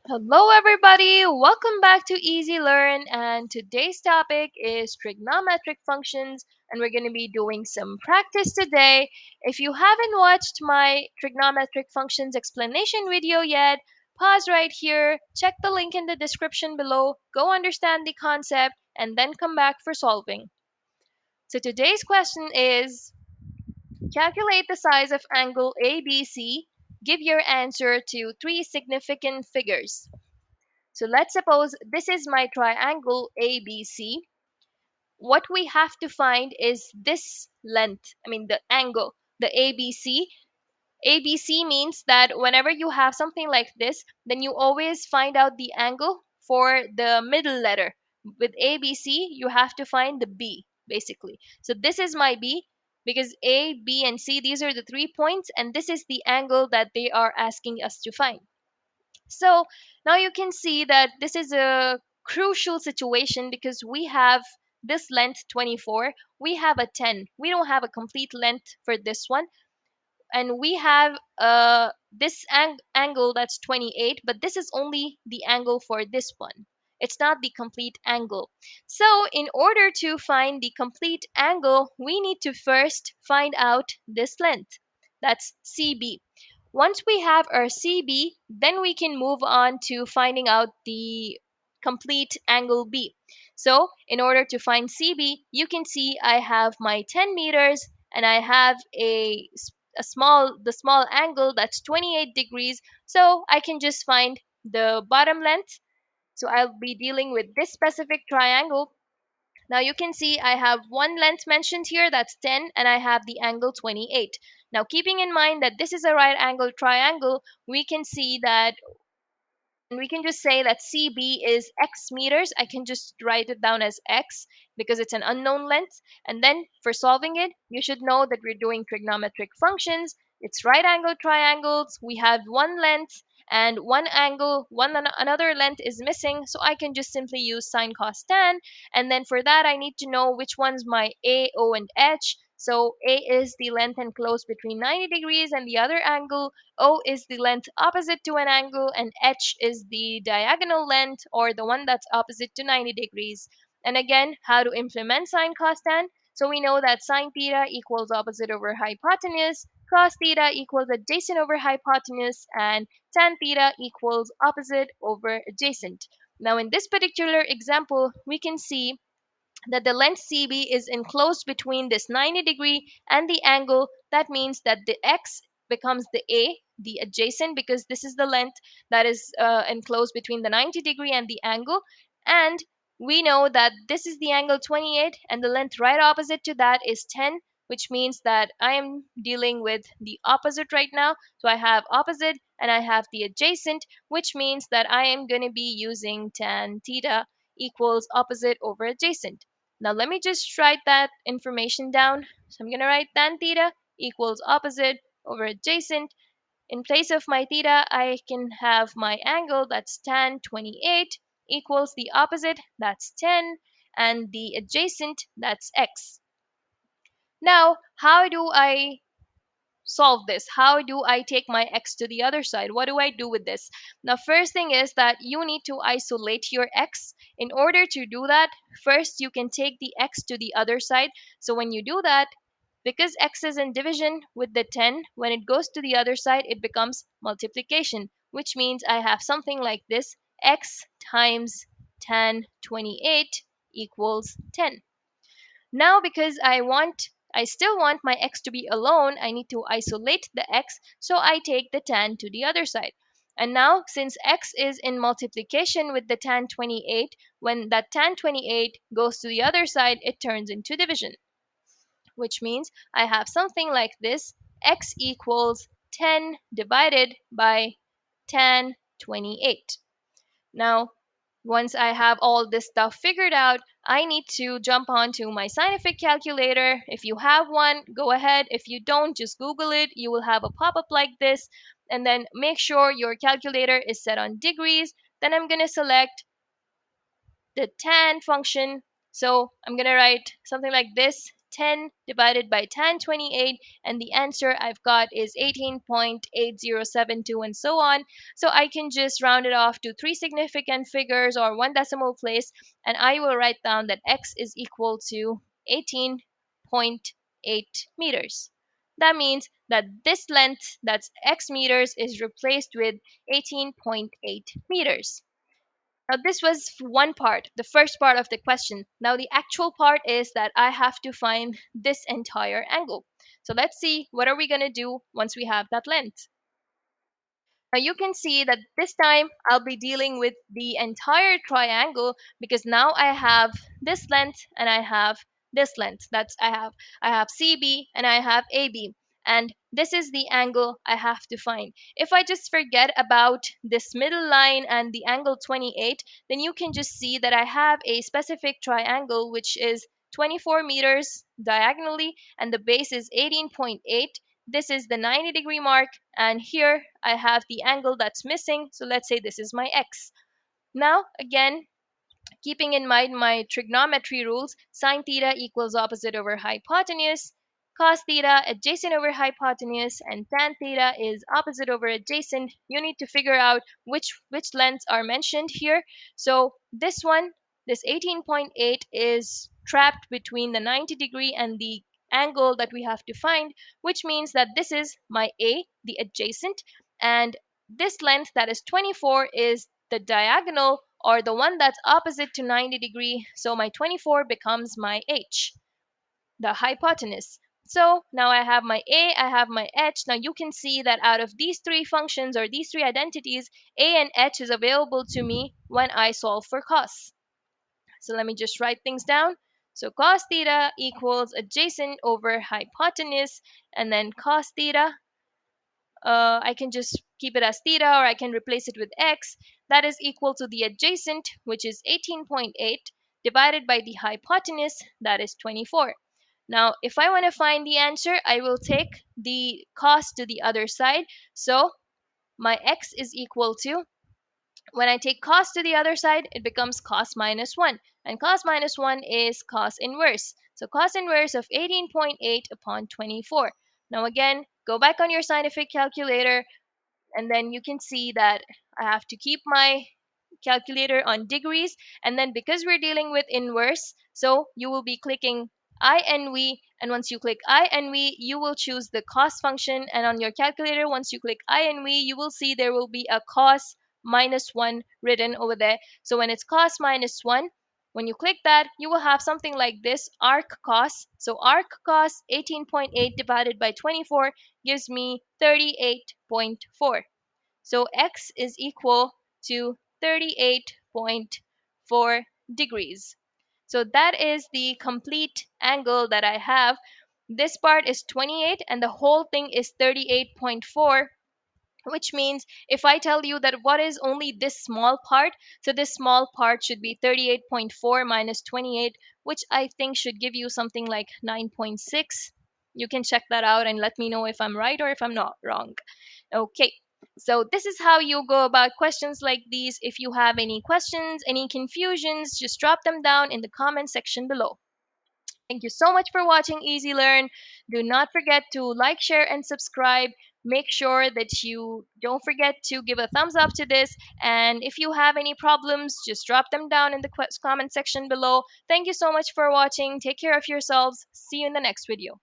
Hello, everybody. Welcome back to Easy Learn. And today's topic is trigonometric functions. And we're going to be doing some practice today. If you haven't watched my trigonometric functions explanation video yet, pause right here, check the link in the description below, go understand the concept, and then come back for solving. So today's question is calculate the size of angle ABC. Give your answer to three significant figures. So let's suppose this is my triangle ABC. What we have to find is this length, the angle, the ABC. ABC means that whenever you have something like this, then you always find out the angle for the middle letter. With ABC, you have to find the B, basically. So this is my B because A, B, and C, these are the 3 points, and this is the angle that they are asking us to find. So now you can see that this is a crucial situation because we have this length 24, we have a 10. We don't have a complete length for this one, and we have this angle that's 28, but this is only the angle for this one. It's not the complete angle. So in order to find the complete angle, we need to first find out this length. That's CB. Once we have our CB, then we can move on to finding out the complete angle B. So in order to find CB, you can see I have my 10 meters and I have the small angle that's 28 degrees. So I can just find the bottom length. So I'll be dealing with this specific triangle. Now you can see I have one length mentioned here, that's 10, and I have the angle 28. Now keeping in mind that this is a right angle triangle, we can see that, and we can just say that CB is x meters. I can just write it down as x because it's an unknown length. And then for solving it, you should know that we're doing trigonometric functions. It's right angle triangles. We have one length and one angle, another length is missing. So I can just simply use sine cos tan. And then for that, I need to know which one's my A, O, and H. So A is the length enclosed between 90 degrees and the other angle. O is the length opposite to an angle, and H is the diagonal length or the one that's opposite to 90 degrees. And again, how to implement sine cos tan? So we know that sine theta equals opposite over hypotenuse, cos theta equals adjacent over hypotenuse, and tan theta equals opposite over adjacent. Now in this particular example, we can see that the length CB is enclosed between this 90-degree and the angle. That means that the X becomes the A, the adjacent, because this is the length that is enclosed between the 90-degree and the angle. And we know that this is the angle 28 and the length right opposite to that is 10, which means that I am dealing with the opposite right now. So I have opposite and I have the adjacent, which means that I am going to be using tan theta equals opposite over adjacent. Now let me just write that information down. So I'm going to write tan theta equals opposite over adjacent. In place of my theta, I can have my angle, that's tan 28, equals the opposite, that's 10, and the adjacent, that's x. Now, how do I solve this? How do I take my x to the other side? What do I do with this? Now, first thing is that you need to isolate your x. In order to do that, first you can take the x to the other side. So when you do that, because x is in division with the 10, when it goes to the other side, it becomes multiplication, which means I have something like this: x times tan 28 equals 10. Now, because I still want my x to be alone, I need to isolate the x, so I take the tan to the other side. And now, since x is in multiplication with the tan 28, when that tan 28 goes to the other side, it turns into division, which means I have something like this: x equals 10 divided by tan 28. Now, once I have all this stuff figured out, I need to jump onto my scientific calculator. If you have one, go ahead. If you don't, just Google it. You will have a pop-up like this. And then make sure your calculator is set on degrees. Then I'm going to select the tan function. So I'm going to write something like this: 10 divided by tan 28, and the answer I've got is 18.8072, and so on. So I can just round it off to three significant figures or one decimal place, and I will write down that x is equal to 18.8 meters. That means that this length, that's x meters, is replaced with 18.8 meters. Now, this was one part, the first part of the question. Now, the actual part is that I have to find this entire angle. So let's see, what are we going to do once we have that length? Now you can see that this time I'll be dealing with the entire triangle, because now I have this length and I have this length. I have CB and I have AB, and this is the angle I have to find. If I just forget about this middle line and the angle 28, then you can just see that I have a specific triangle which is 24 meters diagonally and the base is 18.8. This is the 90-degree mark, and here I have the angle that's missing, so let's say this is my x. Now again, keeping in mind my trigonometry rules, sine theta equals opposite over hypotenuse, cos theta adjacent over hypotenuse, and tan theta is opposite over adjacent. You need to figure out which lengths are mentioned here. So this one, this 18.8, is trapped between the 90-degree and the angle that we have to find, which means that this is my A, the adjacent, and this length, that is 24, is the diagonal, or the one that's opposite to 90-degree. So my 24 becomes my h, the hypotenuse. So now I have my a, I have my h. Now you can see that out of these three functions or these three identities, a and h is available to me when I solve for cos. So let me just write things down. So cos theta equals adjacent over hypotenuse, and then cos theta, I can just keep it as theta, or I can replace it with x. That is equal to the adjacent, which is 18.8, divided by the hypotenuse, that is 24. Now, if I want to find the answer, I will take the cos to the other side. So my x is equal to, when I take cos to the other side, it becomes cos minus 1. And cos minus 1 is cos inverse. So cos inverse of 18.8 upon 24. Now again, go back on your scientific calculator, and then you can see that I have to keep my calculator on degrees, and then because we're dealing with inverse, so you will be clicking INV, and once you click INV, you will choose the cos function, and on your calculator, once you click INV, you will see there will be a cos minus 1 written over there. So when it's cos minus 1, when you click that, you will have something like this, arc cos. So arc cos 18.8 divided by 24 gives me 38.4. So x is equal to 38.4 degrees. So that is the complete angle that I have. This part is 28 and the whole thing is 38.4, which means if I tell you that what is only this small part, so this small part should be 38.4 minus 28, which I think should give you something like 9.6. You can check that out and let me know if I'm right or if I'm not wrong. Okay, so this is how you go about questions like these. If you have any questions, any confusions, just drop them down in the comment section below. Thank you so much for watching Easy Learn. Do not forget to like, share, and subscribe. Make sure that you don't forget to give a thumbs up to this. And if you have any problems, just drop them down in the comment section below. Thank you so much for watching. Take care of yourselves. See you in the next video.